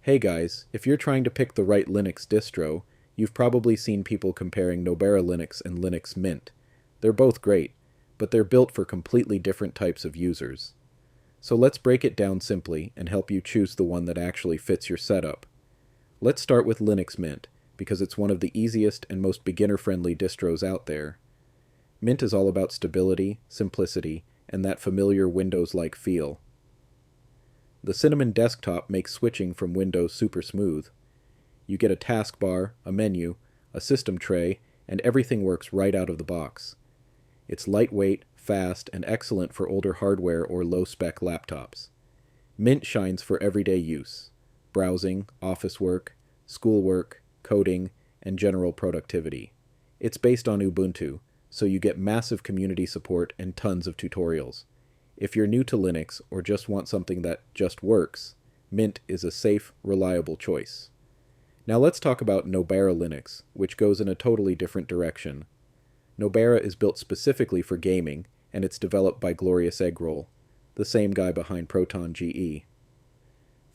Hey guys, if you're trying to pick the right Linux distro, you've probably seen people comparing Nobara Linux and Linux Mint. They're both great, but they're built for completely different types of users. So let's break it down simply and help you choose the one that actually fits your setup. Let's start with Linux Mint, because it's one of the easiest and most beginner-friendly distros out there. Mint is all about stability, simplicity, and that familiar Windows-like feel. The Cinnamon desktop makes switching from Windows super smooth. You get a taskbar, a menu, a system tray, and everything works right out of the box. It's lightweight, fast, and excellent for older hardware or low-spec laptops. Mint shines for everyday use: browsing, office work, schoolwork, coding, and general productivity. It's based on Ubuntu, so you get massive community support and tons of tutorials. If you're new to Linux or just want something that just works, Mint is a safe, reliable choice. Now let's talk about Nobara Linux, which goes in a totally different direction. Nobara is built specifically for gaming, and it's developed by Glorious Eggroll, the same guy behind Proton GE.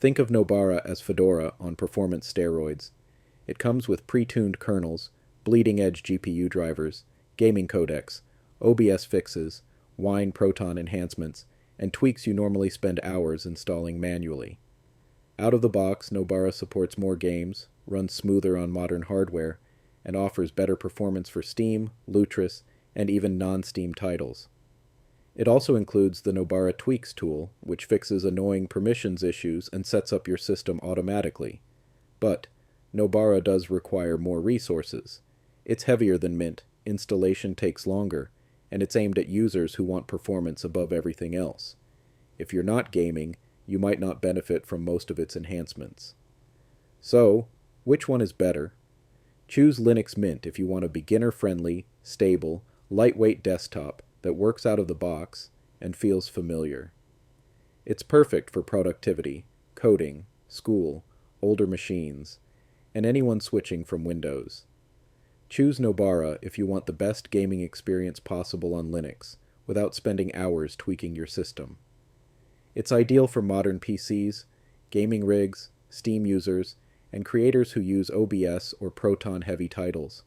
Think of Nobara as Fedora on performance steroids. It comes with pre-tuned kernels, bleeding-edge GPU drivers, gaming codecs, OBS fixes, Wine Proton enhancements, and tweaks you normally spend hours installing manually. Out of the box, Nobara supports more games, runs smoother on modern hardware, and offers better performance for Steam, Lutris, and even non-Steam titles. It also includes the Nobara Tweaks tool, which fixes annoying permissions issues and sets up your system automatically. But Nobara does require more resources. It's heavier than Mint, installation takes longer, and it's aimed at users who want performance above everything else. If you're not gaming, you might not benefit from most of its enhancements. So, which one is better? Choose Linux Mint if you want a beginner-friendly, stable, lightweight desktop that works out of the box and feels familiar. It's perfect for productivity, coding, school, older machines, and anyone switching from Windows. Choose Nobara if you want the best gaming experience possible on Linux, without spending hours tweaking your system. It's ideal for modern PCs, gaming rigs, Steam users, and creators who use OBS or Proton-heavy titles.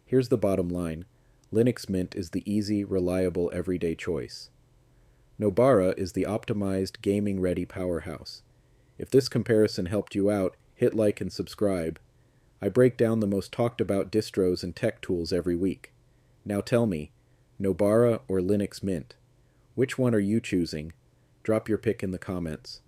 Here's the bottom line: Linux Mint is the easy, reliable, everyday choice. Nobara is the optimized, gaming-ready powerhouse. If this comparison helped you out, hit like and subscribe. I break down the most talked about distros and tech tools every week. Now tell me, Nobara or Linux Mint? Which one are you choosing? Drop your pick in the comments.